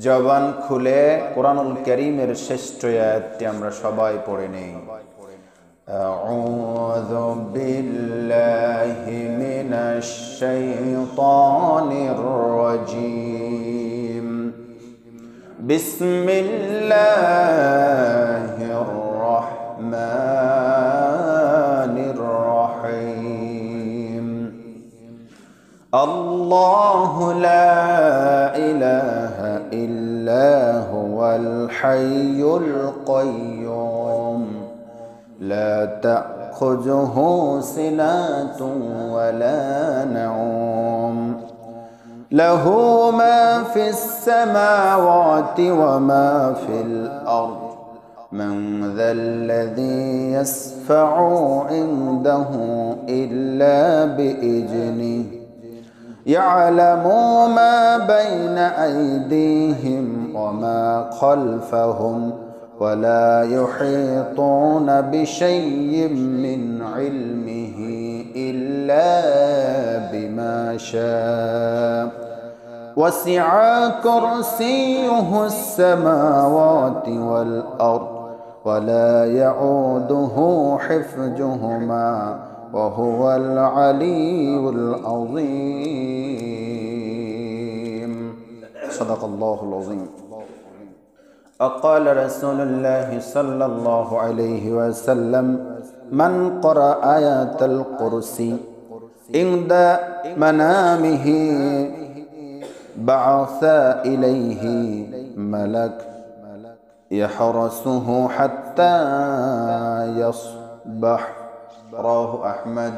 জবান খুলে কোরআনুল কারীমের শ্রেষ্ঠ আয়াতটি আমরা সবাই পড়ে নেই। আউযু বিল্লাহি মিনাশ শাইতানির রাজীম। বিসমিল্লাহির রাহমানির রাহিম। আল্লাহু লা ইলাহা ইল্লা হুয়াল হাইয়ুল কাইয়্যুম লা তা'খুযুহু সিনাতুন ওয়া লা নাওম লাহু মা ফিস সামাওয়াতি ওয়া মা ফিল আরদ من ذا الذي يشفع عنده إلا بإذنه يعلم ما بين أيديهم وما خلفهم ولا يحيطون بشيء من علمه إلا بما شاء وسع كرسيه السماوات والأرض ولا يعوده حفظهما وهو العلي العظيم. صدق الله العظيم. وقال رسول الله صلى الله عليه وسلم من قرأ آيات الكرسي عند منامه بعث إليه ملك يحرسه حتى يصبح. رواه أحمد.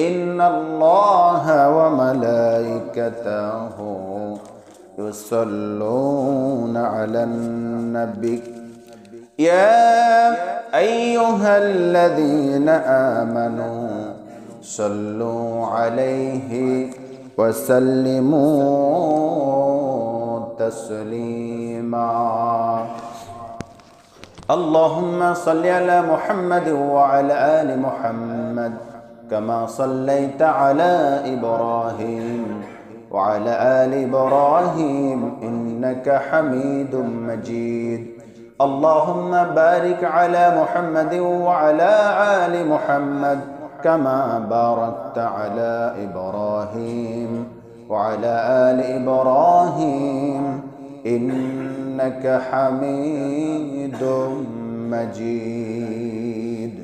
إن الله وملائكته يصلون على النبي يا أيها الذين آمنوا صلوا عليه وسلموا تسليما. اللهم صل على محمد وعلى آل محمد كما صليت على إبراهيم وعلى آل إبراهيم إنك حميد مجيد. اللهم بارك على محمد وعلى آل محمد كما باركت على إبراهيم وعلى آل إبراهيم إنك حميد مجيد.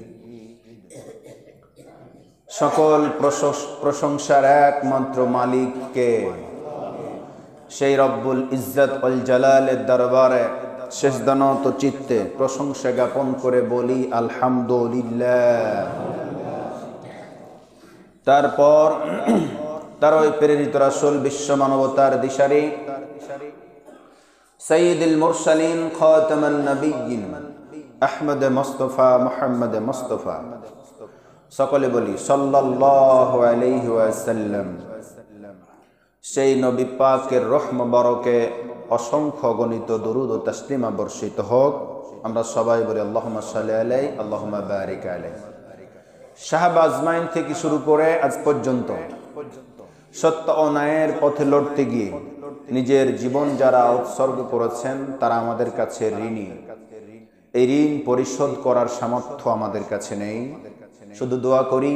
সকল প্রশংসার একমাত্র মালিককে, সেই রব্বুল ইজ্জত ওয়াল জালালের দরবারে শেষদানত চিত্তে প্রশংসা জ্ঞাপন করে বলি আলহামদুলিল্লাহ। তারপর তার ওই প্রেরিত রাসূল বিশ্ব মানবতার দিশারি সাইয়্যিদুল মুরসালিন খাতামান নবিয়্যিন আহমদ মুস্তাফা মুহাম্মদ মুস্তাফা, সকলে বলি সাল্লাল্লাহু আলাইহি ওয়াসাল্লাম। সেই নবী পাকের রূহ মুবারকে অসংখ্য গণিত দরুদ ও তাসলিমা বর্ষিত হোক। আমরা সবাই বলি আল্লাহুম্মা সাল্লি আলাইহি আল্লাহুম্মা বারিক আলাইহি। সাহাবা আজমাইন থেকে শুরু করে আজ পর্যন্ত সত্য ও ন্যায়ের পথে লড়তে গিয়ে নিজের জীবন যারা উৎসর্গ করেছেন তারা আমাদের কাছে ঋণী। এই ঋণ পরিশোধ করার সামর্থ্য আমাদের কাছে নেই। শুধু দোয়া করি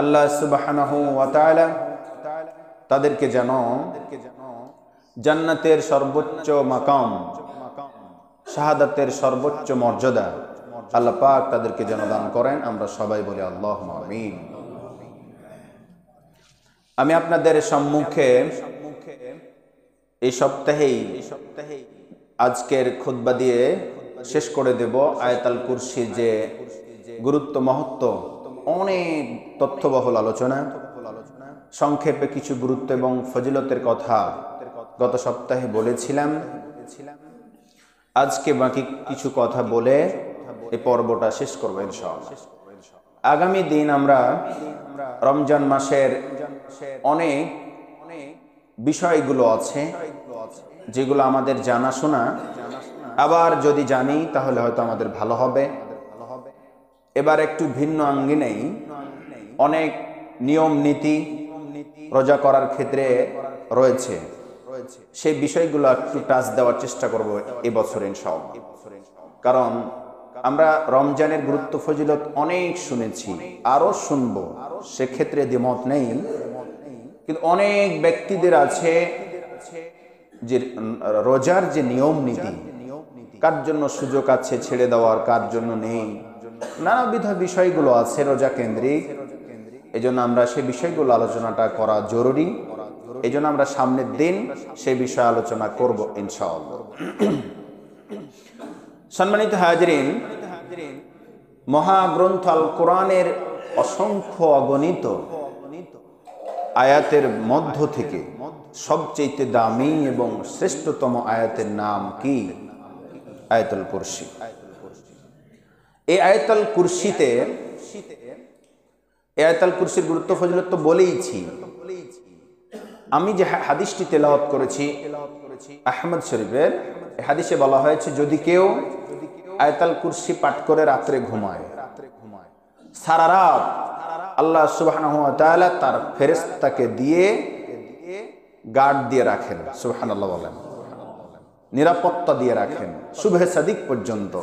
আল্লাহ সুবহানাহু ওয়া তাআলা তাদেরকে যেন জান্নাতের সর্বোচ্চ মাকাম, শাহাদাতের সর্বোচ্চ মর্যাদা আল্লাহ পাক তাদেরকে যেন দান করেন। আমরা সবাই বলি আল্লাহুম্মা আমিন। আমি আপনাদের সম্মুখে এই সপ্তাহেই আজকের খুতবা দিয়ে শেষ করে দেব আয়াতুল কুরসির যে গুরুত্ব মহত্ব, অনেক তথ্যবহুল আলোচনা, সংক্ষেপে কিছু গুরুত্ব এবং ফজিলতের কথা গত সপ্তাহে বলেছিলাম। আজকে বাকি কিছু কথা বলে এই পর্বটা শেষ করব ইনশাআল্লাহ। আগামী দিন আমরা রমজান মাসের অনেক বিষয়গুলো আছে যেগুলো আমাদের জানাশোনা, আবার যদি জানি তাহলে হয়তো আমাদের ভালো হবে। এবার একটু ভিন্ন আঙ্গিনেই অনেক নিয়ম নীতি রোজা করার ক্ষেত্রে রয়েছে। সেই বিষয়গুলো একটু টাচ দেওয়ার চেষ্টা করব এবছর ইনশাআল্লাহ। কারণ আমরা রমজানের গুরুত্ব ফজিলত অনেক শুনেছি, আরো শুনবো, সেক্ষেত্রে দ্বিমত নেই। কিন্তু অনেক ব্যক্তিদের আছে যে রোজার যে নিয়ম নীতি, কার জন্য সুযোগ আছে ছেড়ে দেওয়ার, কার জন্য নেই, নানাবিধ বিষয়গুলো আছে রোজা কেন্দ্রিক। এই জন্য আমরা সেই বিষয়গুলো আলোচনাটা করা জরুরি। এই জন্য আমরা সামনের দিন সেই বিষয়ে আলোচনা করব ইনশাআল্লাহ। সম্মানিত হাজিরিন, মহাগ্রন্থ আল কোরআনের অসংখ্য অগণিত আয়াতের মধ্য থেকে সবচেয়ে দামি এবং শ্রেষ্ঠতম আয়াতের নাম কি? আয়াতুল কুরসি। এই আয়াতুল কুরসিতে, এই আয়াতুল কুরসির গুরুত্ব ফজিলত তো বলেইছি। আমি যে হাদিসটি তেলাওয়াত করেছি আহমদ শরীফের, এই হাদিসে বলা হয়েছে যদি কেউ আয়াতুল কুরসি পাঠ করে রাত্রে ঘুমায়, সারা রাত আল্লাহ সুবহানাহু ওয়া তাআলা তার ফেরেশতাকে দিয়ে গার্ড দিয়ে রাখেন। সুবহানাল্লাহ বলেন, নিরাপত্তা দিয়ে রাখেন সুবহে সাদিক পর্যন্ত,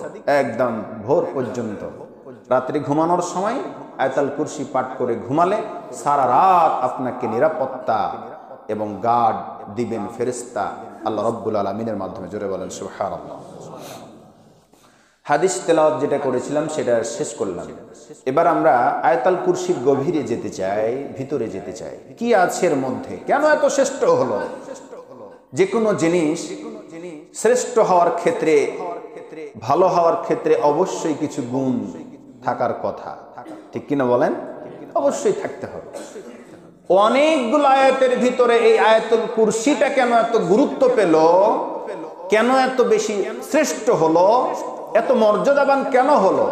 একদম ভোর পর্যন্ত। রাত্রি ঘুমানোর সময় আয়াতুল কুরসি পাঠ করে ঘুমালে সারা রাত আপনাকে নিরাপত্তা এবং গার্ড দিবেন ফেরেশতা আল্লাহ রাব্বুল আলামিনের মাধ্যমে। জোরে বলেন সুবহানাল্লাহ। হাদিস তেলাওয়াত যেটা করেছিলাম সেটা শেষ করলাম। এবার আমরা আয়াতুল কুরসির গভীরে যেতে চাই, ভিতরে যেতে চাই। কি আছে এর মধ্যে? কেন এত শ্রেষ্ঠ হলো? যে কোনো জিনিস শ্রেষ্ঠ হওয়ার ক্ষেত্রে, ভালো হওয়ার ক্ষেত্রে অবশ্যই কিছু গুণ থাকার কথা, ঠিক কিনা বলেন? অবশ্যই থাকতে হবে। অনেকগুলো আয়াতের ভিতরে এই আয়াতুল কুরসিটা কেন এত গুরুত্ব পেল, কেন এত বেশি শ্রেষ্ঠ হলো, এত মর্যাদাবান কেন হলো,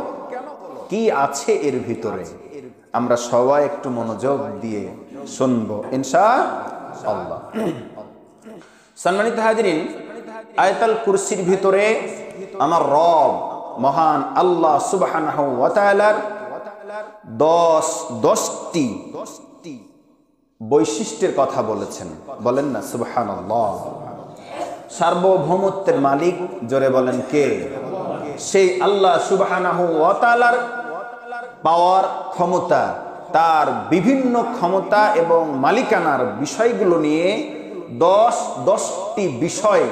কি আছে এর ভিতরে? আমরা সবাই একটু মনোযোগ দিয়ে শুনবো ইনশাআল্লাহ। সম্মানিত হাজিরিন, আয়াতুল কুরসির ভিতরে আমার রব মহান আল্লাহ সুবহানাহু ওয়া তাআলার 10টি বৈশিষ্ট্যের কথা বলেছেন। বলেন না সুবহানাল্লাহ। সার্বভৌমত্বের মালিক, জোরে বলেন কে? সেই আল্লাহ সুবহানাহু ওয়া তাআলার পাওয়ার, ক্ষমতা, তার বিভিন্ন ক্ষমতা এবং মালিকানার বিষয়গুলো নিয়ে 10টি বিষয়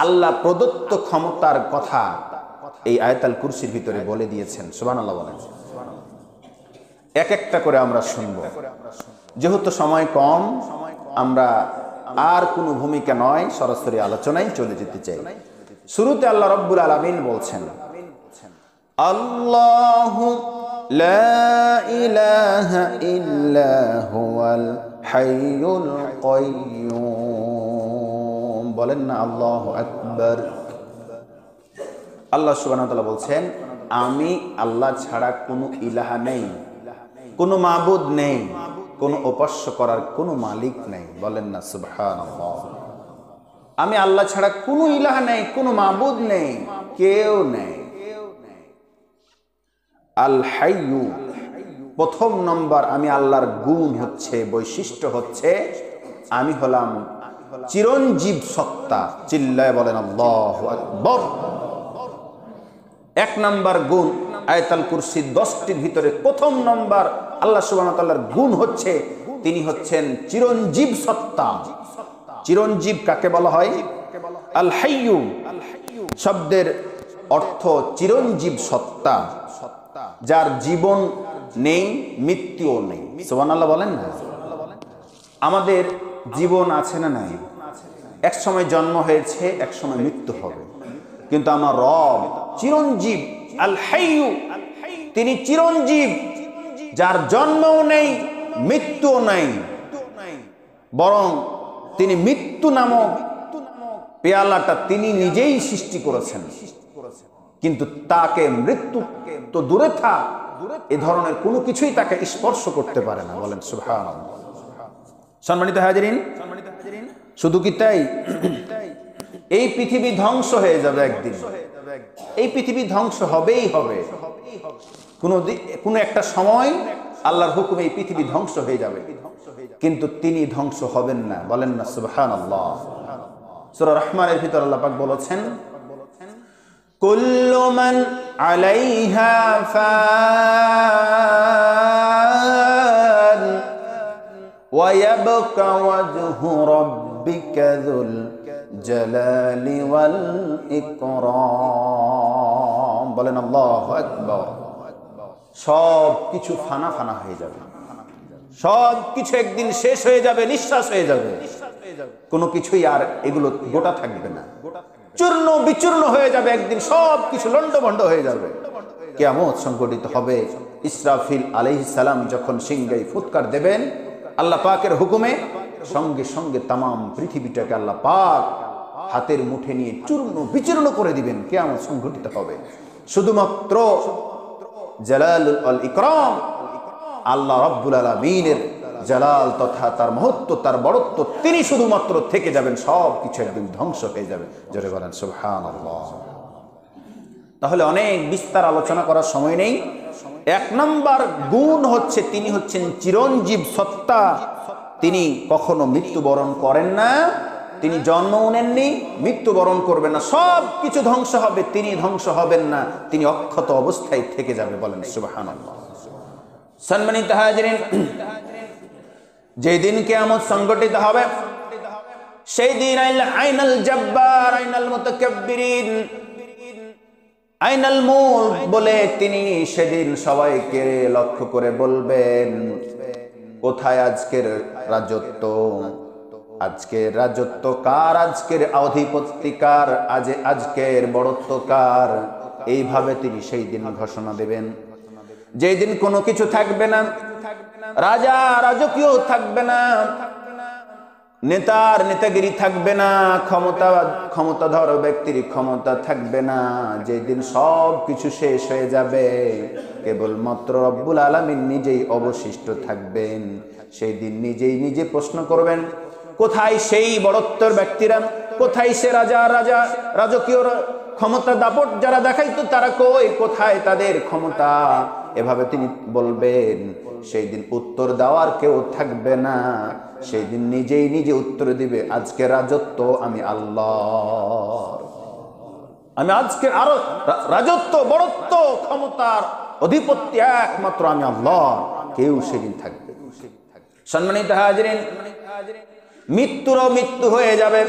আল্লাহ প্রদত্ত ক্ষমতার কথা এই আয়াতুল কুরসির ভিতরে বলে দিয়েছেন। সুবহানাল্লাহ বলেন। এক একটা করে আমরা শুনবো। যেহেতু সময় কম, আমরা আর কোনো ভূমিকা নয়, সরাসরি আলোচনায় চলে যেতে চাই। শুরুতে আল্লাহ রাব্বুল আলামিন বলছেন, আল্লাহু লা ইলাহা ইল্লা হুয়াল হাইয়ুল কাইয়্যুম। বলেন না আল্লাহু আকবার। আল্লাহ সুবহানাহু ওয়া তাআলা বলছেন, আমি আল্লাহ ছাড়া কোনো ইলাহা নেই, কোনো মাবুদ নেই, কোনো উপাস্য করার কোনো মালিক নেই। বলেন না সুবহানাল্লাহ। আমি আল্লাহ ছাড়া কোনো ইলাহা নেই, কোনো মাবুদ নেই, কেউ নেই। আল হাইয়ু, প্রথম নম্বর আমি আল্লাহর গুণ হচ্ছে, বৈশিষ্ট্য হচ্ছে, আমি হলাম চিরঞ্জীব সত্তা। চিল্লায় বলেন আল্লাহু আকবার। এক নম্বর গুণ আয়াতুল কুরসির 10টির ভিতরে প্রথম নম্বর আল্লাহ সুবহানাহু ওয়া তাআলার গুণ হচ্ছে তিনি হচ্ছেন চিরঞ্জীব সত্তা। চিরঞ্জীব কাকে বলা হয়? আল হাইয়ু শব্দের অর্থ চিরঞ্জীব সত্তা, যার জীবন নেই, মৃত্যুও নেই। সুবহানাল্লাহ বলেন না। আমাদের জীবন আছে না নাই? এক সময় জন্ম হয়েছে, এক সময় মৃত্যু হবে, কিন্তু আমার রব চিরঞ্জীব, আল হাইয়ু, তিনি চিরঞ্জীব, যার জন্মও নেই, মৃত্যুও নাই, বরং তিনি মৃত্যু নামক পেয়ালাটা তিনি নিজেই সৃষ্টি করেছেন, কিন্তু তাকে মৃত্যু তো দূরে থাক, এ ধরনের কোনো কিছুই তাকে স্পর্শ করতে পারে না। বলেন সুবহানাল্লাহ। সম্মানিত হাজিরিন, শুধু কি তাই? এই পৃথিবী ধ্বংস হয়ে যাবে একদিন, এই পৃথিবী ধ্বংস হবেই হবে। কোনো একটা সময় আল্লাহর হুকুমে এই পৃথিবী ধ্বংস হয়ে যাবে, কিন্তু তিনি ধ্বংস হবেন না। বলেন না সুবহানাল্লাহ। সূরা রহমানের ভিতর আল্লাহ পাক বলেছেন, কুল্লু মান আলাইহা ফান ওয়া ইয়াবকা ওয়াজহু রাব্বিকা যুল জালালি ওয়াল ইকরাম। বলেন আল্লাহু আকবার। সব কিছু ফানা ফানা হয়ে যাবে, সব কিছু একদিন শেষ হয়ে যাবে, নিঃশ্বাস হয়ে যাবে, কোনো কিছুই আর এগুলো গোটা থাকবে না, চূর্ণ বিচূর্ণ হয়ে যাবে, একদিন সব কিছু লন্ডভন্ড হয়ে যাবে। কিয়ামত সংঘটিত হবে। ইসরাফিল আলাইহিস সালাম যখন সিংহাই ফুৎকার দেবেন আল্লাহ পাকের হুকুমে, সঙ্গে সঙ্গে তামাম পৃথিবীটাকে আল্লাহ পাক হাতের মুঠে নিয়ে চূর্ণ বিচূর্ণ করে দিবেন। কিয়ামত সংঘটিত হবে। শুধুমাত্র জালালুল ওয়াল ইকরাম আল্লাহ রাব্বুল আলামিনের জালাল তথা তার মহত্ব, তার বড়ত্ব, তিনি শুধুমাত্র থেকে যাবেন, সব কিছু একদিন ধ্বংস হয়ে যাবে। জোরে বলেন সুবহানাল্লাহ। তাহলে অনেক বিস্তার আলোচনা করার সময় নেই। এক নাম্বার গুণ হচ্ছে তিনি হচ্ছেন চিরঞ্জীব সত্তা। তিনি কখনো মৃত্যুবরণ করেন না, তিনি জন্মও নেননি, মৃত্যুবরণ করবেন না। সব কিছু ধ্বংস হবে, তিনি ধ্বংস হবেন না, তিনি অক্ষত অবস্থায় থেকে যাবে। বলেন সুবহানাল্লাহ। সম্মানিত হাজিরিন, যেই দিন কিয়ামত সংঘটিত হবে সেই দিন আইনাল জাব্বার আইনাল মুতাকাব্বিরিন আইনাল মুলক বলে তিনি সেদিন সবাইকে লক্ষ্য করে বলবেন, কোথায় আজকের রাজত্ব? আজকের রাজত্ব কার? আজকের আধিপত্য কার? আজকের বড়ত্ব কার? এইভাবে তিনি সেই দিন ঘোষণা দেবেন। যেই দিন কোনো কিছু থাকবে না, রাজা রাজকীয় থাকবে না, নেতার নেতাগিরি থাকবে না, ক্ষমতাধর ব্যক্তির ক্ষমতা থাকবে না। যেদিন সব কিছু শেষ হয়ে যাবে, কেবলমাত্র রব্বুল আলামিন নিজেই অবশিষ্ট থাকবেন। সেই দিন নিজে প্রশ্ন করবেন, কোথায় সেই বড়ত্বর ব্যক্তিরা? কোথায় সে রাজকীয় ক্ষমতা দাপট যারা দেখাইতো তারা কই? কোথায় তাদের ক্ষমতা? এভাবে তিনি বলবেন। সেই দিন উত্তর দেওয়ার কেউ থাকবে না। সেই দিন নিজে উত্তর দিবে, আজকে রাজত্ব আমি আল্লাহর, আমি আজকের আরো রাজত্ব, বড়ত্ব, ক্ষমতার অধিপত্য একমাত্র আমি আল্লাহর। কেউ সেদিন থাকবে। সম্মানিত হাজিরিন, মৃত্যুরও মৃত্যু হয়ে যাবে।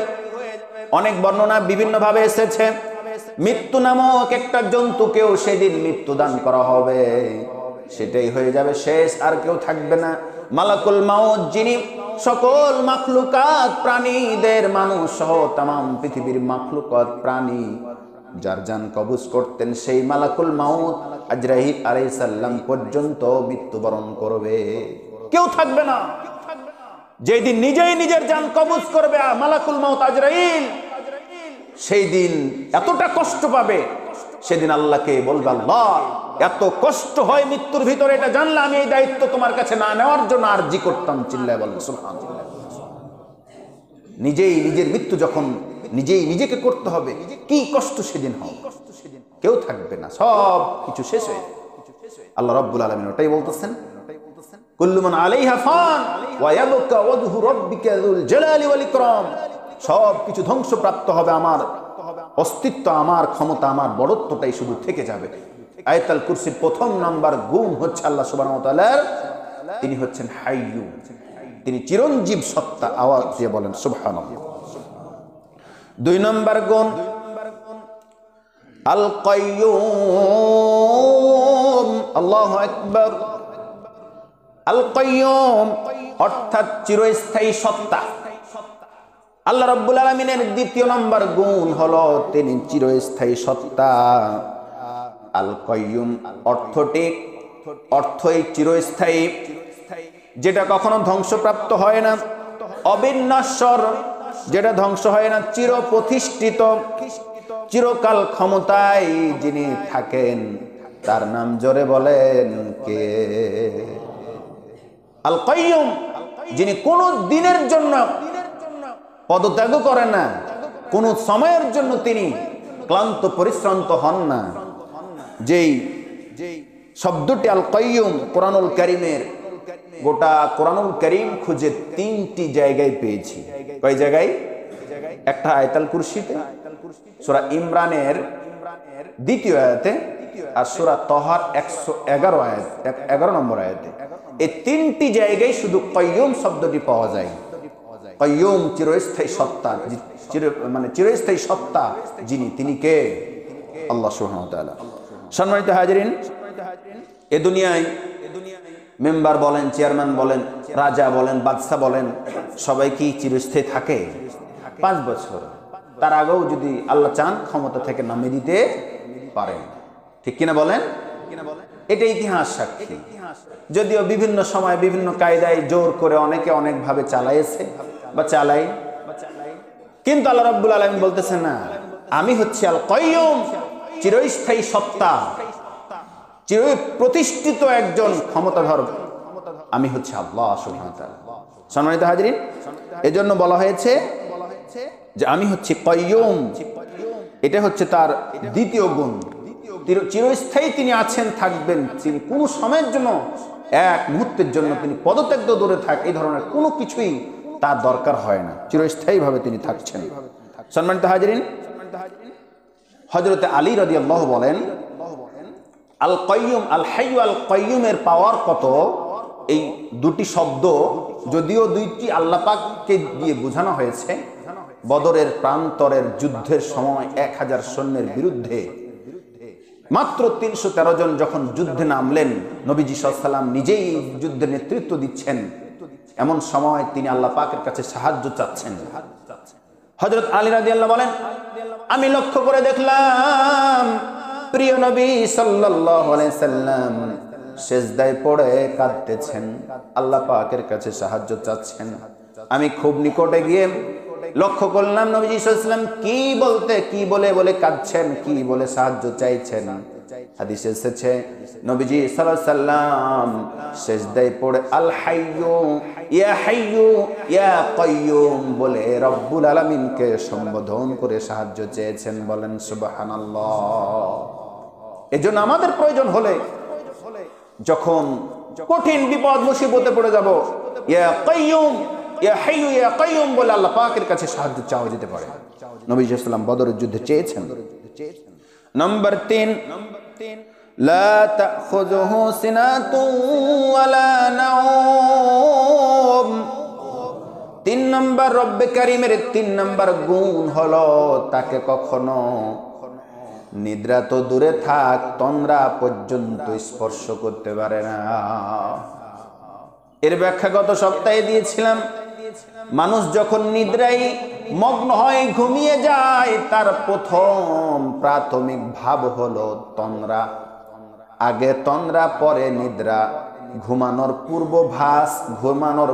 অনেক বর্ণনা বিভিন্ন ভাবে এসেছে। মৃত্যু নামক একটা জন্তুকেও সেদিন মৃত্যুদান করা হবে, সেটাই হয়ে যাবে শেষ, আর কেউ থাকবে না। মালাকুল মাউত, যিনি সকল মাখলুকাত প্রাণীদের, মানুষ সহ তামাম পৃথিবীর মাখলুকাত প্রাণী যার জান কবজ করতেন, সেই মালাকুল মাউত আজরাইল আলাইহিস সালাম পর্যন্ত মৃত্যুবরণ করবে, কেউ থাকবে না। যেদিন নিজেই নিজের জান কবজ করবে মালাকুল মাউত আজরাইল, সেই দিন এতটা কষ্ট পাবে, সেদিন আল্লাহকে বলবে, আল্লাহ এত কষ্ট হয় মৃত্যুর ভিতরে, এটা জানলে আমি এই দায়িত্ব তোমার কাছে না নেওয়ার জন্য আরজি করতাম। চিল্লায় বলেন সুবহানাল্লাহ। নিজেই নিজের মৃত্যু যখন নিজেই নিজেকে করতে হবে, কি কষ্ট সেদিন হবে। কেউ থাকবে না, সব কিছু শেষ হয়ে যাবে। আল্লাহ রাব্বুল আলামিন ওটাই বলতেছেন, কুল্লু মান আলাইহা ফান ওয়া ইয়াবকা ওয়াজহু রাব্বিকা যুল জালালি ওয়াল ইকরাম। সব কিছু ধ্বংসপ্রাপ্ত হবে, আমার অস্তিত্ব, আমার ক্ষমতা, আমার বড়ত্বটাই শুধু থেকে যাবে। আয়াতুল কুরসির প্রথম নাম্বার গুণ হচ্ছে আল্লাহ সুবহানাহু ওয়া তাআলার, তিনি হচ্ছেন হাইয়্যু, তিনি চিরঞ্জীব সত্তা। আওয়াজ দিয়ে বলেন সুবহানাল্লাহ। দুই নাম্বার গুণ আল কাইয়্যুম। আল্লাহু আকবার। আল কাইয়্যুম অর্থাৎ চিরস্থায়ী সত্তা। আল্লাহ রাব্বুল আলামিনের দ্বিতীয় নম্বর গুণ হলো তিনি চিরস্থায়ী সত্তা। আল কাইয়্যুম অর্থই চিরস্থায়ী, যেটা কখনো ধ্বংসপ্রাপ্ত হয় না, অবিনশ্বর, যেটা ধ্বংস হয় না, চির প্রতিষ্ঠিত, চিরকাল ক্ষমতায় যিনি থাকেন, তার নাম জোরে বলেন কে? আল কাইয়্যুম, যিনি কোন দিনের জন্য পদত্যাগ করেন না, কোন সময়ের জন্য তিনি ক্লান্ত পরিশ্রান্ত হন না। যেই শব্দটি আল কাইয়্যুম কোরআনুল কারীমের, গোটা কোরআনুল কারীম খুঁজে 3টি জায়গায় পেয়েছি। কয় জায়গায়? একটা আয়াতুল কুরসিতে, সূরা ইমরানের দ্বিতীয় আয়াতে, আর সূরা তহার 111 আয়াত 11 নম্বর আয়াতে। এই তিনটি জায়গায় শুধু কাইয়ুম শব্দটি পাওয়া যায়। কাইয়ুম চিরস্থায়ী সত্তা, মানে চিরস্থায়ী সত্তা যিনি, তিনি কে? আল্লাহ সুবহানাহু ওয়া তাআলা। সম্মানিত হাজিরিন, এ দুনিয়ায় মেম্বার বলেন, চেয়ারম্যান বলেন, রাজা বলেন, বাদশা বলেন, সবাই কি চিরস্থায়ী থাকে? 5 বছর, তার আগেও যদি আল্লাহ চান ক্ষমতা থেকে নামিয়ে দিতে পারেন। ঠিক কিনা বলেন? এটা ইতিহাস সাক্ষী। যদিও বিভিন্ন সময় বিভিন্ন কায়দায় জোর করে অনেকে অনেকভাবে চালাইছে বা চালাই, কিন্তু আল্লাহ রাব্বুল আলামিন বলতেছেন না, আমি হচ্ছে আল কাইয়ুম, চিরস্থায়ী সত্তা, চির প্রতিষ্ঠিত একজন ক্ষমতাধর, আমি হচ্ছে আল্লাহ সুবহানাহু ওয়া তাআলা। সম্মানিত হাজিরিন, এজন্য বলা হয়েছে যে আমি হচ্ছে কাইয়ুম, এটা হচ্ছে তার দ্বিতীয় গুণ। চিরস্থায়ী তিনি আছেন, থাকবেন, তিনি কোনো সময়ের জন্য, এক মুহূর্তের জন্য তিনি পদত্যাগ দূরে থাক, এই ধরনের কোনো কিছুই তার দরকার হয় না, চিরস্থায়ীভাবে তিনি থাকছেন। সম্মানিত হাজিরিন, হযরত আলী রাদিয়াল্লাহু বলেন, আল কাইয়ুম, আল হাইয়্যু আল কাইয়ুমের পাওয়ার কত। এই দুটি শব্দ যদিও দুইটি আল্লাহ পাককে দিয়ে বোঝানো হয়েছে, বদরের প্রান্তরের যুদ্ধের সময় 1000 সৈন্যের বিরুদ্ধে মাত্র 313 জন যখন যুদ্ধে নামলেন, নবীজি সাল্লাল্লাহু আলাইহি ওয়াসাল্লাম নিজেই যুদ্ধের নেতৃত্ব দিচ্ছেন, এমন সময় তিনি আল্লাহ পাকের কাছে সাহায্য চাচ্ছেন। হযরত আলী রাদিয়াল্লাহু বলেন, আমি লক্ষ্য করে দেখলাম প্রিয় নবী সাল্লাল্লাহু আলাইহি সাল্লাম সিজদায় পড়ে কাঁদতেছেন, আল্লাহ পাকের কাছে সাহায্য চাচ্ছেন। আমি খুব নিকটে গিয়ে লক্ষ্য করলাম নবীজি সাল্লাল্লাহু আলাইহি সাল্লাম কি বলে কাঁদছেন, কি বলে সাহায্য চাইছেন। হাদিসে এসেছে নবীজি সাল্লাল্লাহু আলাইহি সাল্লাম সিজদায় পড়ে আল হাইয়্যু ইয়া কাইয়্যুম বলে রব্বুল আলামিনকে সম্বোধন করে সাহায্য চেয়েছেন। বলেন সুবহানাল্লাহ। এজন্য আমাদের প্রয়োজন হলে, যখন কঠিন বিপদ মুসিবতে পড়ে যাব, ইয়া কাইয়্যুম ইয়া হাইয়্যু ইয়া কাইয়্যুম বলে আল্লাহ পাকের কাছে সাহায্য চাওয়া যেতে পারে। নবী সাল্লাল্লাহু আলাইহি ওয়াসাল্লাম বদরের যুদ্ধে চেয়েছেন। নাম্বার 3, লা তাখুযুহু সিনাতুন ওয়ালা নাওম। 3 নম্বর রব্বে কারীমের 3 নম্বর গুণ হলো তাকে কখনো নিদ্রা তো দূরে থাক, তন্দ্রা পর্যন্ত স্পর্শ করতে পারে না। এর ব্যাখ্যা গত সপ্তাহে দিয়েছিলাম। মানুষ যখন নিদ্রায় মগ্ন হয়, ঘুমিয়ে যায়, তার প্রথম প্রাথমিক ভাব হলো তন্দ্রা। আগে তন্দ্রা, পরে নিদ্রা। ঘুমানোর পূর্বভাস, ঘুমানোর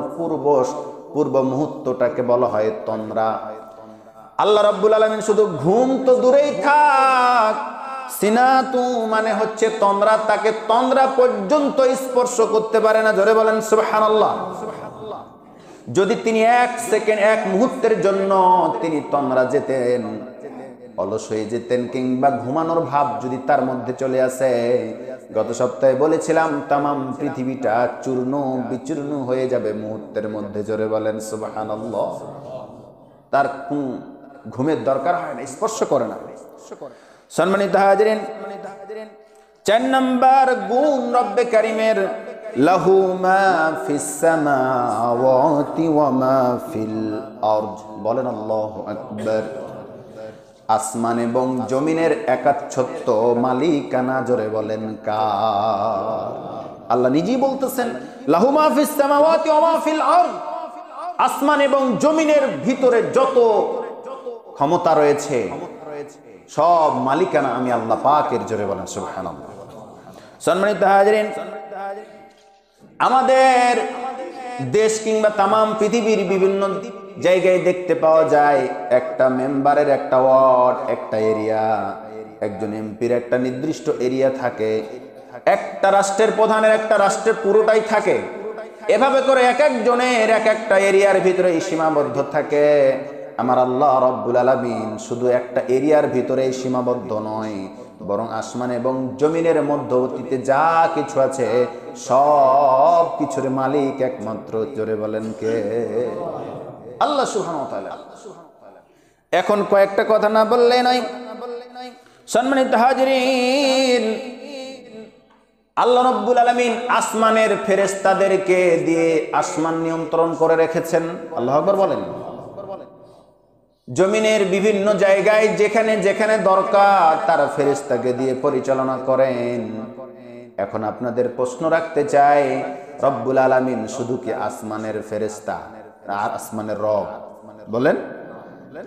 পূর্ব মুহূর্তটাকে বলা হয় তন্দ্রা। আল্লাহ রাব্বুল আলামিন শুধু ঘুম তো দূরেই থাক, সিনাতু মানে হচ্ছে তন্দ্রা, তাকে তন্দ্রা পর্যন্ত স্পর্শ করতে পারে না। জোরে বলেন সুবহানাল্লাহ। যদি তিনি 1 সেকেন্ড, 1 মুহূর্তের জন্য তিনি তন্দ্রা যেতেন, অলস হয়ে যেতেন, কিংবা ঘুমানোর ভাব যদি তার মধ্যে চলে আসে, গত সপ্তাহে বলেছিলাম তামাম পৃথিবীটা চূর্ণ বিচূর্ণ হয়ে যাবে মুহূর্তের মধ্যে। জোরে বলেন সুবহানাল্লাহ। তার ঘুমের দরকার হয় না, স্পর্শ করে না। সম্মানিত হাজিরিন, 4 নম্বর গুণ রব্বে কারীমের, লাহু মা ফিস সামাওয়াতি ওয়া মা ফিল আরদ। বলেন আল্লাহু আকবার। আসমান এবং জমিনের একাচ্ছত্ব মালিকানা, জোরে বলেন কার? আল্লাহ নিজেই বলতেছেন, লাহু মা ফিস সামাওয়াতি ওয়া মা ফিল আরদ। আসমান এবং জমিনের ভিতরে যত ক্ষমতা রয়েছে সব মালিকানা আমি আল্লাহ পাকের। জোরে বলেন সুবহানাল্লাহ। সম্মানিত হাজিরিন, আমাদের দেশ কিংবা তামাম পৃথিবীর বিভিন্ন জায়গায় দেখতে পাওয়া যায়, একটা মেম্বারের একটা ওয়ার্ড, একটা এরিয়া, একজন এমপির একটা নির্দিষ্ট এরিয়া থাকে, একটা রাষ্ট্রের প্রধানের একটা রাষ্ট্রের পুরোটাই থাকে। এভাবে করে এক একজনের এক একটা এরিয়ার ভিতরে সীমাবদ্ধ থাকে। আমার আল্লাহ রাব্বুল আলামিন শুধু একটা এরিয়ার ভিতরে সীমাবদ্ধ নয়, বরং আসমান এবং জমিনের মধ্যবর্তীতে যা কিছু আছে সব কিছুর মালিক একমাত্র। জোরে বলেন কে? আল্লাহ সুবহানাহু ওয়া তাআলা। এখন কয়েকটা কথা না বললে নয়। সম্মানিত হাজিরিন, আল্লাহ রাব্বুল আলামিন আসমানের ফেরেশতাদেরকে দিয়ে আসমান নিয়ন্ত্রণ করে রেখেছেন। আল্লাহু আকবার বলেন। জমিনের বিভিন্ন জায়গায় যেখানে যেখানে দরকার তারা ফেরেশতাকে দিয়ে পরিচালনা করেন। এখন আপনাদের প্রশ্ন রাখতে চাই, রব্বুল আলামিন শুধু কি আসমানের ফেরেশতা আর আসমানের রব? বলেন,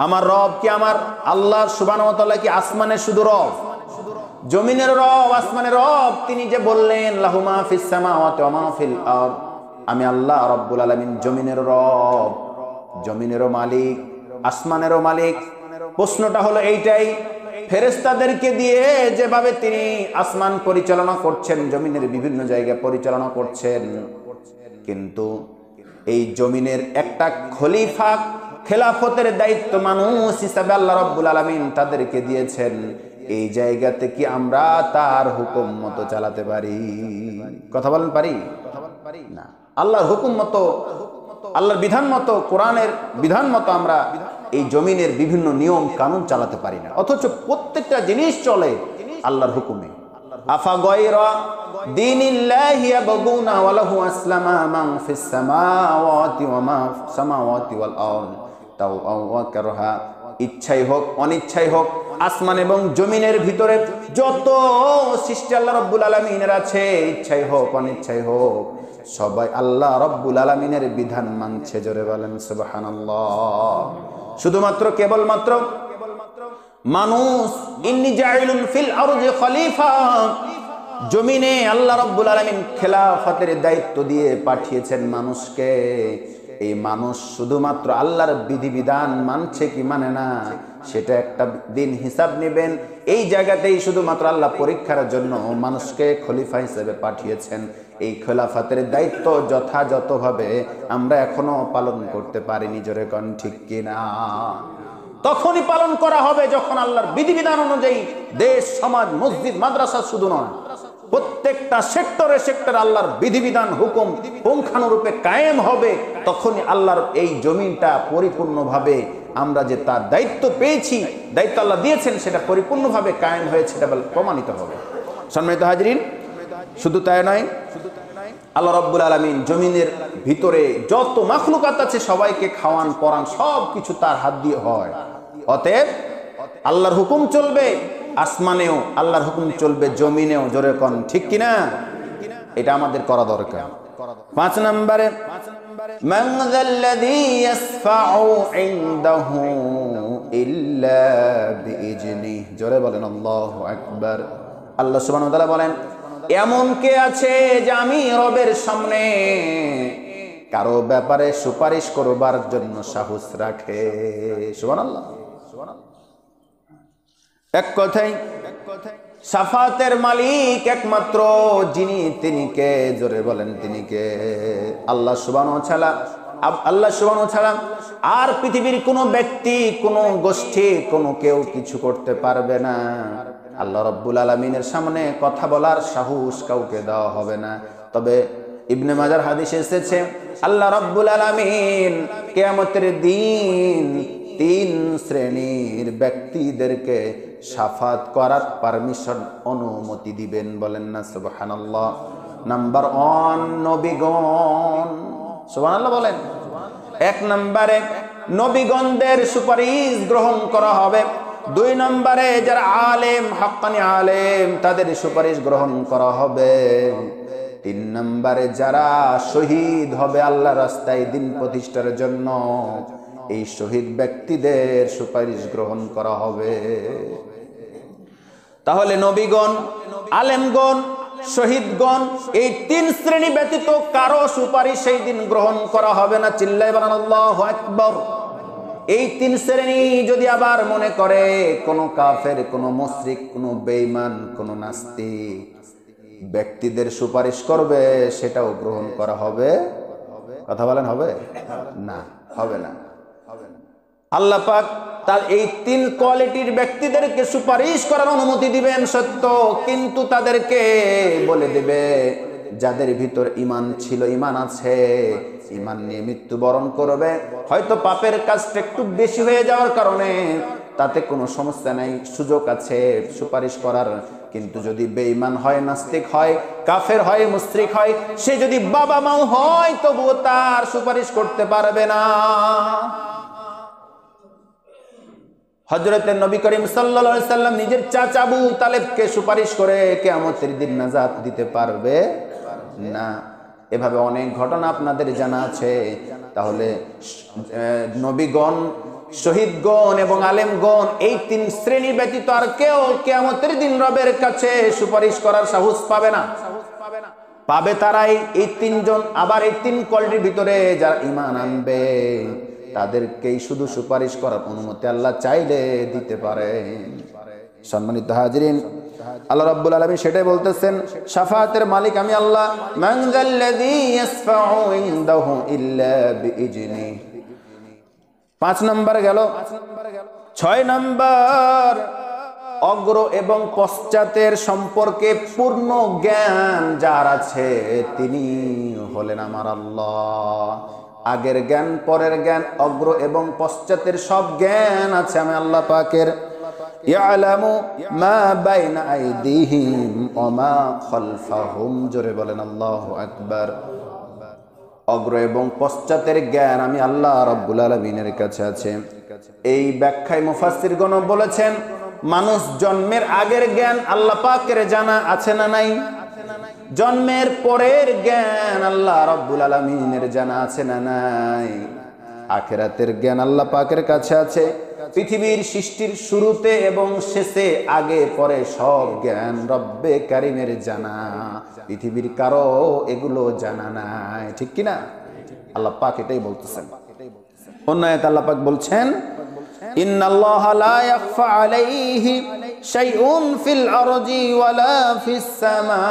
আমার রব কি, আমার আল্লাহ সুবহানাহু ওয়া তাআলা কি আসমানের শুধু রব? জমিনের রব, আসমানের রব। তিনি যে বললেন লাহু মা ফিস সামাওয়াতি ওয়া মা ফিল আরদ, আমি আল্লাহ রব্বুল আলামিন জমিনের রব, জমিনেরও মালিক, আসমানেরও মালিক। প্রশ্নটা হলো এইটাই, ফেরেশতাদেরকে দিয়ে যেভাবে তিনি আসমান পরিচালনা করছেন, জমিনের বিভিন্ন জায়গায় পরিচালনা করছেন, কিন্তু এই জমিনের একটা খলিফা, খেলাফতের দায়িত্ব মানুষ হিসাবে আল্লাহ রাব্বুল আলামিন তাদেরকে দিয়েছেন। এই জায়গাতে কি আমরা তার হুকুম মতো চালাতে পারি? কথা বলেন, পারি না। আল্লাহর হুকুম মতো, আল্লাহর বিধান মতো, কোরআনের বিধান মতো আমরা এই জমিনের বিভিন্ন নিয়ম কানুন চালাতে পারি না, অথচ প্রত্যেকটা জিনিস চলে আল্লাহর হুকুমে। আফা গায়রা দীনিল্লাহি ইয়াবগুনা ওয়া লাহু আসলামা মান ফিস সামাওয়াতি ওয়া মা সামাওয়াতি ওয়াল আরদ তাওআন ওয়া কারহা। ইচ্ছাই হোক অনিচ্ছাই হোক, আসমান এবং জমিনের ভিতরে যত সৃষ্টি আল্লাহ রাব্বুল আলামিনের আছে, ইচ্ছাই হোক অনিচ্ছাই হোক, সবাই আল্লাহ রাব্বুল আলামিনের বিধান মানছে। জোরে বলেন সুবহানাল্লাহ। শুধুমাত্র কেবলমাত্র মানুষ, ইন্নী জাইলুন ফিল আরদি খলিফা, জমিনে আল্লাহ রাব্বুল আলামিন খেলাফতের দায়িত্ব দিয়ে পাঠিয়েছেন মানুষকে। এই মানুষ শুধুমাত্র আল্লাহর বিধিবিধান মানছে কি মানে না, সেটা একটা দিন হিসাব নেবেন। এই জায়গাতেই শুধুমাত্র আল্লাহ পরীক্ষার জন্য মানুষকে খলিফা হিসেবে পাঠিয়েছেন। এই খেলাফতের দায়িত্ব যথাযথভাবে আমরা এখনো পালন করতে পারিনি। জোরে কোন ঠিক কিনা? তখনই পালন করা হবে যখন আল্লাহর বিধিবিধান অনুযায়ী দেশ, সমাজ, মসজিদ, মাদ্রাসা শুধু নয়, প্রত্যেকটা সেক্টরে সেক্টরে আল্লাহর বিধিবিধান হুকুম পুঙ্খানুরূপে কায়েম হবে। তখনই আল্লাহর এই জমিনটা পরিপূর্ণভাবে আমরা যে তার দায়িত্ব পেয়েছি, দায়িত্ব আল্লাহ দিয়েছেন, সেটা পরিপূর্ণভাবে কায়েম হয়েছে, এটা প্রমাণিত হবে। সম্মানিত হাজিরিন, শুধু তাই নয়, আল্লাহ রাব্বুল আলামিন জমিনের ভিতরে যত মাখলুকাত আছে সবাইকে খাওয়ান পরান সব কিছু তার হাত দিয়ে হয়। অতএব আল্লাহর হুকুম চলবে আসমানেও, আল্লাহর হুকুম চলবে জমিনেও। জোরে কোন ঠিক কিনা? এটা আমাদের করা দরকার। 5 নম্বরে, মান যাল্লাযী ইয়াসফাউ ইনদাহু ইল্লা বিইজনিহি। জোরে বলেন আল্লাহু আকবার। আল্লাহ সুবহানাহু ওয়া তাআলা বলেন, এমন কে আছে যে আমি রবের সামনে কারো ব্যাপারে সুপারিশ করবার জন্য সাহস রাখে? সুবহানাল্লাহ। এক কথাই শাফাতের মালিক একমাত্র যিনি, তিনি কে? জোরে বলেন তিনি কে? আল্লাহ সুবহানাহু ওয়া তাআলা। আল্লাহ সুবহানাহু ওয়া তাআলা আর পৃথিবীর কোনো ব্যক্তি, কোনো গোষ্ঠী, কোনো কেউ কিছু করতে পারবে না। আল্লাহ রাব্বুল আলামিনের সামনে কথা বলার সাহস কাউকে দেওয়া হবে না। তবে ইবনে মাজার হাদিসে এসেছে, আল্লাহ রাব্বুল আলামিন কিয়ামতের দিন 3 শ্রেণীর ব্যক্তিদেরকে শাফাত করার পারমিশন, অনুমতি দিবেন। বলেন না সুবহানাল্লাহ। নাম্বার 1 নবীগণ। সুবহানাল্লাহ বলেন। 1 নম্বরে নবীগণদের সুপারিশ গ্রহণ করা হবে। 2 নম্বরে যারা আলেম, হাক্কানি আলেম, তাদের সুপারিশ গ্রহণ করা হবে। 3 নম্বরে যারা শহীদ হবে আল্লাহর রাস্তায় দিন প্রতিষ্ঠার জন্য, এই শহীদ ব্যক্তিদের সুপারিশ গ্রহণ করা হবে। তাহলে নবীগণ, আলেমগণ, শহীদগণ, এই 3 শ্রেণী ব্যতীত কারো সুপারিশ সেই দিন গ্রহণ করা হবে না। চিল্লায় বলেন আল্লাহু আকবার। এই 3 শ্রেণী যদি আবার মনে করে কোন কাফের, কোন মুশরিক, কোন বেঈমান, কোন নাস্তিক ব্যক্তিদের সুপারিশ করবে, সেটাও গ্রহণ করা হবে? কথা বলেন হবে না? হবে না। আল্লাহ পাক তার এই 3 কোয়ালিটির ব্যক্তিদেরকে সুপারিশ করার অনুমতি দিবেন সত্য, কিন্তু তাদেরকে বলে দেবে যাদের ভিতর ঈমান ছিল, ঈমান আছে, ঈমান নিয়ে মৃত্যুবরণ করবে, হয়তো পাপের কাজটা একটু বেশি হয়ে যাওয়ার কারণে তাতে কোনো সমস্যা নাই, সুযোগ আছে সুপারিশ করার। কিন্তু যদি বেঈমান হয়, নাস্তিক হয়, কাফের হয়, মুশরিক হয়, সে যদি বাবা মাও হয় তবুও তার সুপারিশ করতে পারবে না। হযরত নবী করিম সাল্লাল্লাহু আলাইহি সাল্লাম নিজের চাচা আবু তালেবকে সুপারিশ করে কিয়ামতের দিন নাজাত দিতে পারবে না। এভাবে অনেক ঘটনা আপনাদের জানা আছে। তাহলে নবীগণ, শহীদগণ এবং আলেমগণ, এই তিন শ্রেণী ব্যতীত আর কেউ কিয়ামতের দিন রবের কাছে সুপারিশ করার সাহস পাবে না। পাবে তারাই, এই তিনজন। আবার এই তিন কোয়ালিটির ভিতরে যারা ঈমান আনবে তাদেরকেই শুধু সুপারিশ করার অনুমতি আল্লাহ চাইলে দিতে পারেন। সম্মানিত হাজিরিন, আল্লাহ রাব্বুল আলামিন সেটাই বলতেছেন, শাফাআতের মালিক আমি আল্লাহ। মান যাল্লাযী ইয়াসফাউ ইনদাহু ইল্লা বিইজনি। 5 নাম্বার গেল। 6 নাম্বার, অগ্র এবং পশ্চাতের সম্পর্কে পূর্ণ জ্ঞান যার আছে তিনি হলেন আমার আল্লাহ। আগের জ্ঞান, পরের জ্ঞান, অগ্র এবং পশ্চাতের সব জ্ঞান আছে আমি আল্লাহ পাকের। ইয়ালামু মা বাইনা আইদিহিম ওয়া মা খালফাহুম। জোরে বলেন আল্লাহু আকবার। অগ্র এবং পশ্চাতের জ্ঞান আমি আল্লাহ রাব্বুল আলামিনের কাছে আছে। এই ব্যাখ্যায় মুফাসসিরগণ বলেছেন, মানুষ জন্মের আগের জ্ঞান আল্লাহ পাকের জানা আছে না নাই? জন্মের পরের জ্ঞান আল্লাহ রাব্বুল আলামিনের জানা আছে না নাই? আখিরাতের জ্ঞান আল্লাহ পাকের কাছে আছে। পৃথিবীর সৃষ্টির শুরুতে এবং শেষে, আগে পরে সব জ্ঞান রব্বে কারিমের জানা। পৃথিবীর কারো এগুলো জানা নাই, ঠিক কি না? আল্লাহ পাক এটাই বলতেছেন। অন্য আয়াতে আল্লাহ পাক বলছেন, ইন্নাল্লাহা লা ইয়াখফা আলাইহি শাইউন ফিল আরদি ওয়ালা ফিস সামা।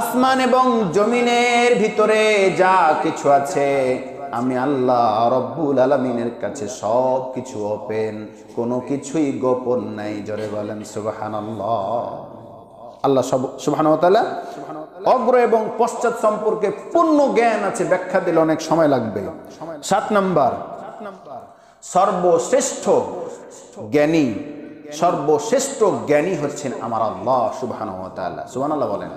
আসমান এবং জমিনের ভিতরে যা কিছু আছে আমি আল্লাহ রব্বুল আলামিনের কাছে সব কিছু ওপেন, কোনো কিছুই গোপন নাই। জোরে বলেন সুবহানাল্লাহ। আল্লাহ সুবহানাহু ওয়া তাআলা অগ্র এবং পশ্চাৎ সম্পর্কে পূর্ণ জ্ঞান আছে। ব্যাখ্যা দিলে অনেক সময় লাগবে। 7 নাম্বার, সর্বশ্রেষ্ঠ জ্ঞানী, সর্বশ্রেষ্ঠ জ্ঞানী হচ্ছেন আমার আল্লাহ সুবহানাহু ওয়া তাআলা। সুবহানাল্লাহ বলেন।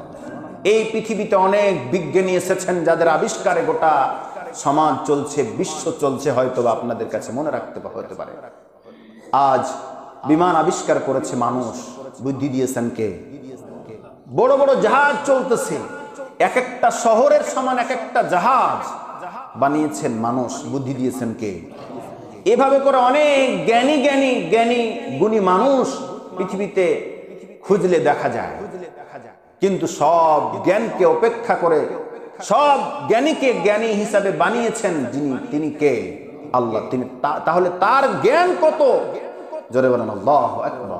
এই পৃথিবীতে অনেক বিজ্ঞানী এসেছেন যাদের আবিষ্কারে গোটা সমাজ চলছে, বিশ্ব চলছে, হয়তো আপনাদের কাছে মনে রাখতে হতে পারে। আজ বিমান আবিষ্কার করেছে মানুষ, বুদ্ধি দিয়েছেন কে? বড় বড় জাহাজ চলতেছে, এক একটা শহরের সমান এক একটা জাহাজ বানিয়েছেন মানুষ, বুদ্ধি দিয়েছেন কে? এভাবে করে অনেক জ্ঞানী জ্ঞানী জ্ঞানী গুণী মানুষ পৃথিবীতে খুঁজলে দেখা যায়। কিন্তু সব জ্ঞানকে উপেক্ষা করে সব জ্ঞানীকে জ্ঞানী হিসাবে বানিয়েছেন যিনি, তিনি কে? আল্লাহ। তিনি তাহলে তার জ্ঞান কত? জোরে বলেন আল্লাহু আকবার।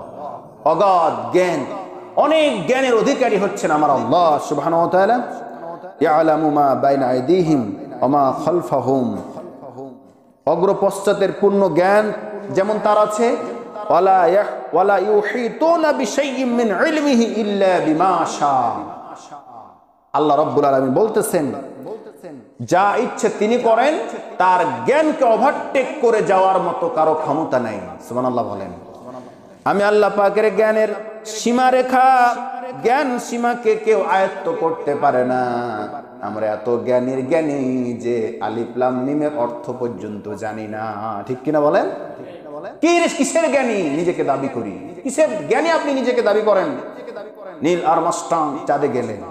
অগাধ জ্ঞান, অনেক জ্ঞানের অধিকারী হচ্ছেন আমার আল্লাহ সুবহানাহু ওয়া তাআলা। ইয়ালামু মা বাইনা আইদিহিম ওয়া মা খালফাহুম। অগ্র পশ্চাতের পূর্ণ জ্ঞান যেমন তার আছে, ওয়ালা ইউহিতুনা বিশাইইম মিন ইলমিহি ইল্লা বিমা শা। আল্লাহ রাব্বুল আলামিন বলতেছেন, যা ইচ্ছে তিনি করেন, তার জ্ঞানকে ওভারটেক করে যাওয়ার মতো কারো ক্ষমতা নাই। সুবহানাল্লাহ বলেন। আমি আল্লাহ পাকের জ্ঞানের সীমারেখা, জ্ঞান সীমাকে কেউ আয়ত্ত করতে পারে না। আমরা এত জ্ঞানীর জ্ঞানী যে আলিফ লাম মিমের অর্থ পর্যন্ত জানি না, ঠিক কিনা বলেন? কিসের জ্ঞানী নিজেকে দাবি করি? কিসের জ্ঞানী আপনি নিজেকে দাবি করেন? নীল আর্মস্ট্রং চাঁদে গেলেন,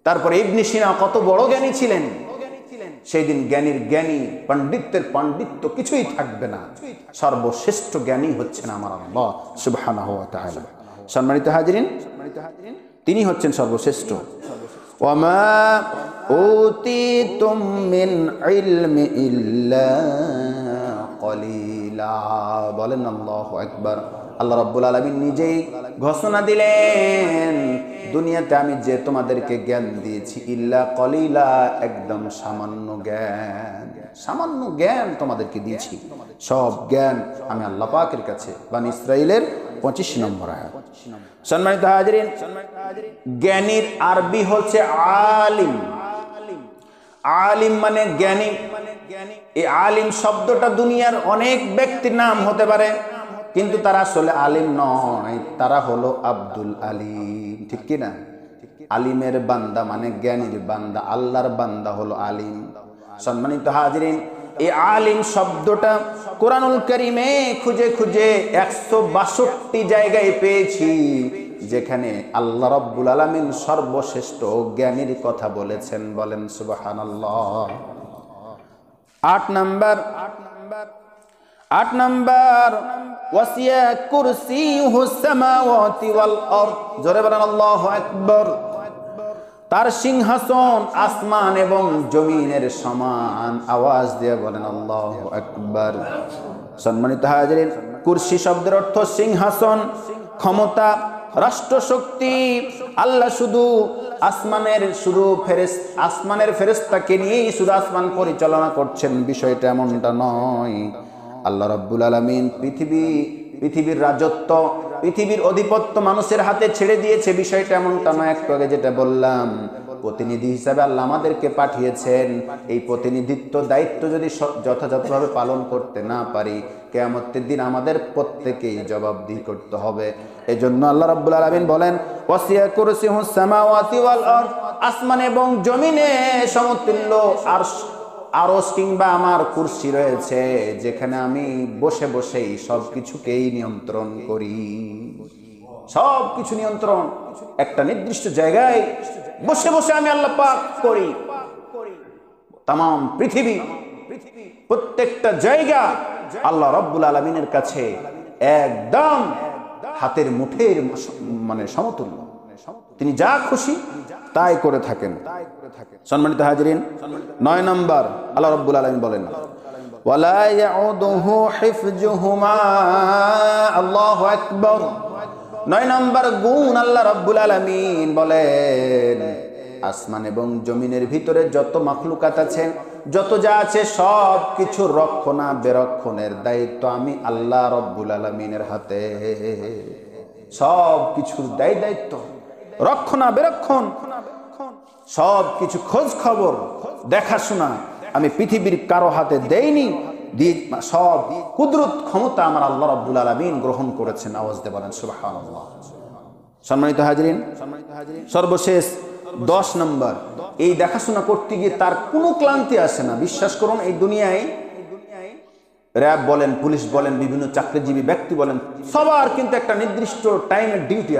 তারপরে ইবনে সিনা কত বড় জ্ঞানী ছিলেন। সেই দিন জ্ঞানীর জ্ঞানী, পণ্ডিতের পাণ্ডিত্য কিছুই থাকবে না। সর্বশ্রেষ্ঠ জ্ঞানী হচ্ছেন আমার আল্লাহ সুবহানাহু ওয়া তাআলা। সম্মানিত হাজিরিন, তিনি হচ্ছেন সর্বশ্রেষ্ঠ। ওয়া মা উতিতুম মিন ইলমি ইল্লা কলিলা। বলেন আল্লাহু আকবার। আল্লাহ রাব্বুল আলামিন নিজেই ঘোষণা দিলেন, দুনিয়াতে আমি যে তোমাদেরকে জ্ঞান দিয়েছি, ইল্লা কলিলা, একদম সামান্য জ্ঞান, সামান্য জ্ঞান তোমাদেরকে দিয়েছি। সব জ্ঞান আমি আল্লাহ পাকের কাছে, বনি ইসরাইলের 25 নম্বর আয়াত। সম্মানিত হাজিরিন, জ্ঞানীর আরবি হচ্ছে আলিম। আলিম মানে জ্ঞানী। এই আলিম শব্দটা দুনিয়ার অনেক ব্যক্তির নাম হতে পারে, কিন্তু তারা আসলে আলিম নয়, তারা হলো আব্দুল আলিম। ঠিক কি না? আলিমের বান্দা মানে জ্ঞানীর বান্দা, আল্লাহর বান্দা হলো আলিম। সম্মানিত হাজিরিন, এই আলিম শব্দটা কোরআনুল কারীমে খুঁজে খুঁজে 162 জায়গায় পেয়েছি যেখানে আল্লাহ রাব্বুল আলামিন সর্বশ্রেষ্ঠ জ্ঞানীর কথা বলেছেন। বলেন সুবহানাল্লাহ। 8 নাম্বার ওয়াসিয়া কুরসিয়ুহুস সামাওয়াতি ওয়াল আরদ। জোরে বলেন আল্লাহু আকবার। তার সিংহাসন আসমান এবং জমিনের সমান। আওয়াজ দিয়ে বলেন আল্লাহু আকবার। সম্মানিত হাজিরিন, কুরসি শব্দের অর্থ সিংহাসন, ক্ষমতা, রাষ্ট্রশক্তি। আল্লাহ শুধু আসমানের ফেরেশতাকে নিয়েই শুধু আসমান পরিচালনা করছেন, বিষয়টা এমনটা নয়। আল্লাহ রাব্বুল আলামিন পৃথিবীর রাজত্ব, পৃথিবীর অধিপত্য মানুষের হাতে ছেড়ে দিয়েছে, বিষয়টা এমনটা নয়। একটু আগে যেটা বললাম, প্রতিনিধি হিসাবে আল্লাহ আমাদেরকে পাঠিয়েছেন। এই প্রতিনিধিত্ব দায়িত্ব যদি যথাযথভাবে পালন করতে না পারি, কিয়ামতের দিন আমাদের প্রত্যেকেই জবাবদিহি করতে হবে। এজন্য আল্লাহ রাব্বুল আলামিন বলেন ওয়াসিয়া কুরসিয়ুহুস সামাওয়াতি ওয়াল আরদ। আসমান এবং জমিনে সমতুল্য আরশ কিংবা আমার কুরসি রয়েছে, যেখানে আমি বসে বসেই সবকিছুকেই নিয়ন্ত্রণ করি। সবকিছু নিয়ন্ত্রণ একটা নির্দিষ্ট জায়গায় বসে বসে আমি আল্লাহ পাক করি। তামাম পৃথিবী, প্রত্যেকটা জায়গা আল্লাহ রাব্বুল আলামিনের কাছে একদম হাতের মুঠের মানে সমতুল্য। তিনি যা খুশি তাই করে থাকেন। সম্মানিত হাজিরিন, 9 নম্বর আল্লাহ রাব্বুল আলামিন বলেন ওয়ালা ইয়াউদুহু হিফজুহুমা। আল্লাহু আকবার। 9 নম্বর গুণ আল্লাহ রাব্বুল আলামিন বলেন আসমান এবং জমিনের ভিতরে যত মাখলুকাত আছে, যত যা আছে, সব কিছু রক্ষণাবেক্ষণের দায়িত্ব আমি আল্লাহ রাব্বুল আলামিনের হাতে। সব কিছুর দায়িত্ব রক্ষণাবেক্ষণ, সব কিছু খোঁজ খবর দেখাশোনা আমি পৃথিবীর কারো হাতে দেইনি। সব কুদরত ক্ষমতা আমার আল্লাহ রাব্বুল আলামিন গ্রহণ করেছেন। আওয়াজ দিয়ে বলেন সুবহানাল্লাহ। সম্মানিত হাজিরিন, সর্বশেষ 10 নম্বর, এই দেখাশোনা করতে গিয়ে তার কোনো ক্লান্তি আসে না। বিশ্বাস করুন, এই দুনিয়ায় র্যাব বলেন, পুলিশ বলেন, বিভিন্ন চাকরিজীবী ব্যক্তি বলেন, সবার কিন্তু একটা নির্দিষ্ট টাইমের ডিউটি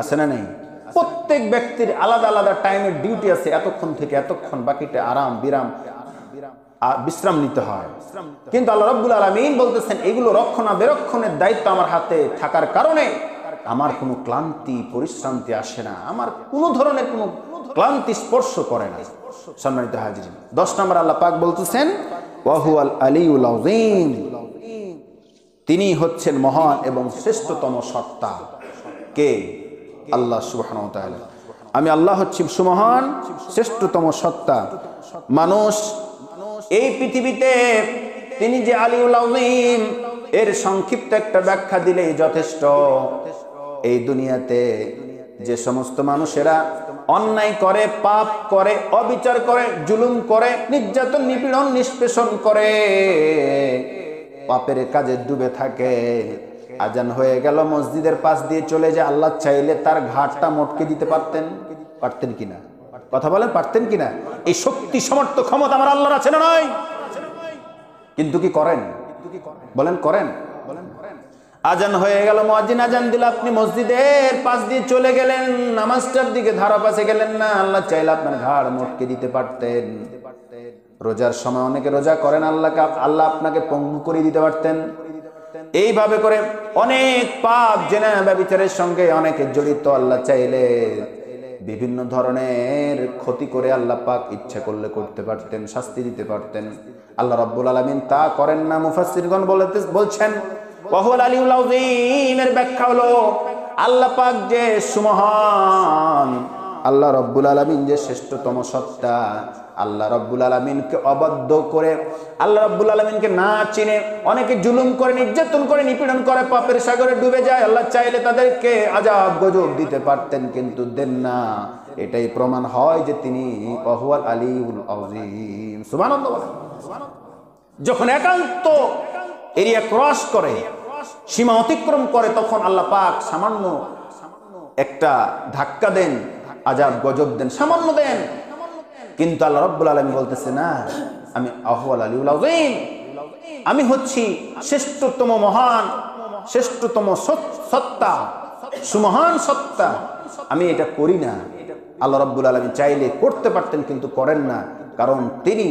আছে না নেই? প্রত্যেক ব্যক্তির আলাদা আলাদা টাইমের ডিউটি আছে। এতক্ষণ থেকে এতক্ষণ, বাকিটা বিশ্রাম নিতে হয়। কিন্তু আল্লাহ রাব্বুল আলামিন বলতেছেন এগুলো রক্ষণাবেক্ষণের দায়িত্ব আমার হাতে থাকার কারণে আমার কোনো ক্লান্তি পরিশ্রান্তি আসে না, আমার কোনো ধরনের কোনো ক্লান্তি স্পর্শ করে না। সম্মানিত হাজিরিন, 10 নম্বর আল্লাহ পাক বলতেছেন ওয়া হুয়াল আলিয়ুল আযীম। তিনি হচ্ছেন মহান এবং শ্রেষ্ঠতম সত্তা। কে? আল্লাহ সুবহানাহু ওয়া তাআলা। আমি আল্লাহ হচ্ছি সুমহান, শ্রেষ্ঠতম সত্তা। মানুষ এই পৃথিবীতে তিনি যে আলিউল আযীম, এর সংক্ষিপ্ত একটা ব্যাখ্যা দিলেই যথেষ্ট। এই দুনিয়াতে যে সমস্ত মানুষেরা অন্যায় করে, পাপ করে, অবিচার করে, জুলুম করে, নির্যাতন, নিপীড়ন, নিষ্পেষণ করে, পাপের কাজে ডুবে থাকে, আজান হয়ে গেল, মসজিদের পাশ দিয়ে চলে যায়, আল্লাহ চাইলে তার ঘাটটা মটকে দিতে পারতেন কিনা? কথা বলেন, পারতেন কিনা? এই শক্তি, সমর্থ, ক্ষমতা আমার আল্লাহর আছে না নয়? কিন্তু কি করেন? বলেন করেন? আজান হয়ে গেল, মুয়াজ্জিন আজান দিল, আপনি মসজিদের পাশ দিয়ে চলে গেলেন, নামাজটার দিকে ধারা পাশে গেলেন না, আল্লাহ চাইলে আপনার ঘাড় মটকে দিতে পারতেন। রোজার সময় অনেকে রোজা করেন, আল্লাহ আপনাকে পঙ্গু করে দিতে পারতেন। এইভাবে করে অনেক পাপ, জেনা, ব্যভিচারের সঙ্গে অনেকে জড়িত। আল্লাহ চাইলে বিভিন্ন ধরনের ক্ষতি করে আল্লাহ পাক ইচ্ছা করলে করতে পারতেন, শাস্তি দিতে পারতেন। আল্লাহ রাব্বুল আলামিন তা করেন না। মুফাসসিরগণ বলছেন ওয়া হুয়াল আলিয়ুল আযীম, এর ব্যাখ্যা হলো আল্লাহ পাক যে সুমহান, আল্লাহ রাব্বুল আলামিন যে শ্রেষ্ঠতম সত্তা, আল্লাহ রাব্বুল আলামিনকে অবাধ্য করে, আল্লাহ রাব্বুল আলামিনকে না চিনে অনেকে জুলুম করে, নির্যাতন করে, নিপীড়ন করে, পাপের সাগরে ডুবে যায়। আল্লাহ চাইলে তাদেরকে আযাব গজব দিতে পারতেন, কিন্তু দেন না। এটাই প্রমাণ হয় যে তিনি ওয়াহুয়াল আলিউল আযীম। সুবহানাল্লাহ। যখন একান্ত এরিয়া ক্রস করে, সীমা অতিক্রম করে, তখন আল্লাহ পাক সামান্য একটা ধাক্কা দেন, আযাব গজব দেন, সামান্য দেন। কিন্তু আল্লাহ রাব্বুল আলামিন বলতেছে না, আমি আহুয়াল আলিউল আযীম, আমি হচ্ছি শ্রেষ্ঠতম মহান, শ্রেষ্ঠতম সত্তা, সুমহান সত্তা, আমি এটা করি না। আল্লাহ রাব্বুল আলামিন চাইলে করতে পারতেন, কিন্তু করেন না, কারণ তিনি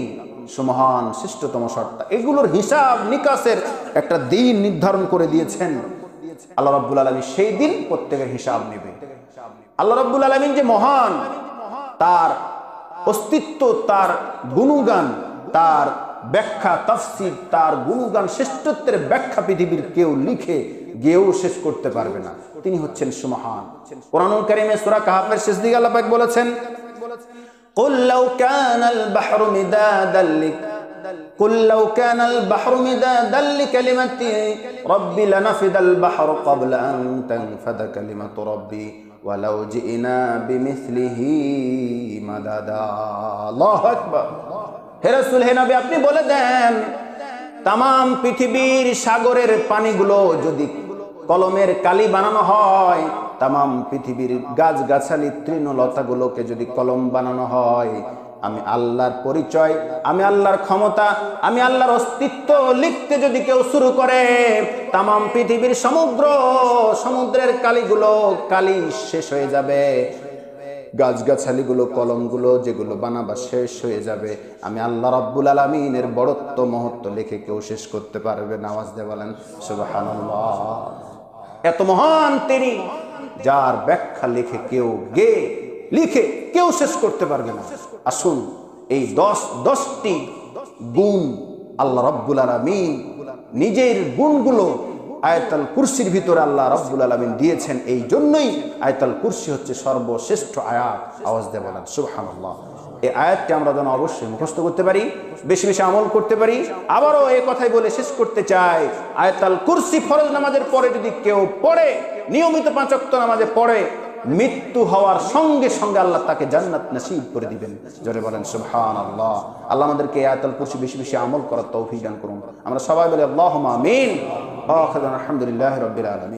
সুমহান, শ্রেষ্ঠতম সত্তা। এগুলোর হিসাব নিকাশের একটা দিন নির্ধারণ করে দিয়েছেন আল্লাহ রাব্বুল আলামিন। সেই দিন প্রত্যেকের হিসাব নেবে। আল্লাহ রাব্বুল আলামিন যে মহান, তার অস্তিত্ব, তার গুণগান, তার ব্যাখ্যা, তাফসীর, তার গুণগান, শ্রেষ্ঠত্বের ব্যাখ্যা পৃথিবীর কেউ লিখে গেয়েও শেষ করতে পারবে না। তিনি হচ্ছেন সুমহান। কোরআনুল কারীমে সূরা কাহফের শেষ দিকে আল্লাহ পাক বলেছেন, কুল লাউ কানাল বাহরু মিদাদাল কুল লাউ কানাল বাহরু মিদাদাল লিকালিমাতি রাব্বি লানাফিদাল বাহরু ক্বাবলা আন তানফাদা কালিমাতু রাব্বি ওয়ালাউ জিনা বিমিসলিহি মাদাদা। আল্লাহু আকবার। হে রাসূল, হে নবী, আপনি বলে দেন, তামাম পৃথিবীর সাগরের পানিগুলো যদি কলমের কালি বানানো হয়, তামাম পৃথিবীর গাছগাছালি তৃণলতাগুলোকে যদি কলম বানানো হয়, আমি আল্লাহর পরিচয়, আমি আল্লাহর ক্ষমতা, আমি আল্লাহর অস্তিত্ব লিখতে যদি কেউ শুরু করে, তামাম পৃথিবীর সমুদ্রের কালিগুলো কালি শেষ হয়ে যাবে, গাছগাছালিগুলো, কলমগুলো যেগুলো বানাবা শেষ হয়ে যাবে। আমি আল্লাহ রাব্বুল আলামিনের বড়ত্ব, মহত্ব লিখে কেউ শেষ করতে পারবে না। আওয়াজ দিয়ে বলেন সুবহানাল্লাহ। এত মহান তিনি, যার ব্যাখ্যা লিখে কেউ লিখে কেউ শেষ করতে পারবে না। আসুন, এই 10টি গুণ আল্লাহ রাব্বুল আলামিন নিজের গুণগুলো আয়াতুল কুরসির ভিতরে আল্লাহ রাব্বুল আলামিন দিয়েছেন। এই জন্যই আয়াতুল কুরসি হচ্ছে সর্বশ্রেষ্ঠ আয়াত। আওয়াজ দিয়ে বলেন সুবহানাল্লাহ। এই আয়াতটি আমরা যেন অবশ্যই মুখস্থ করতে পারি, বেশি বেশি আমল করতে পারি। আবারও এই কথাই বলে শেষ করতে চাই, আয়াতুল কুরসি ফরজ নামাজের পরে যদি কেউ পড়ে, নিয়মিত 5 ওয়াক্ত নামাজে পড়ে, মৃত্যু হওয়ার সঙ্গে সঙ্গে আল্লাহ তাকে জান্নাত নসিব করে দিবেন। জোরে বলেন সুবহানাল্লাহ। আল্লাহ আমাদেরকে আয়াতুল কুরসি বেশি বেশি আমল করার তৌফিক দান করুন। আমরা সবাই বলি আল্লাহুম্মা আমিন। আখিরুন আলহামদুলিল্লাহি রাব্বিল আলামিন।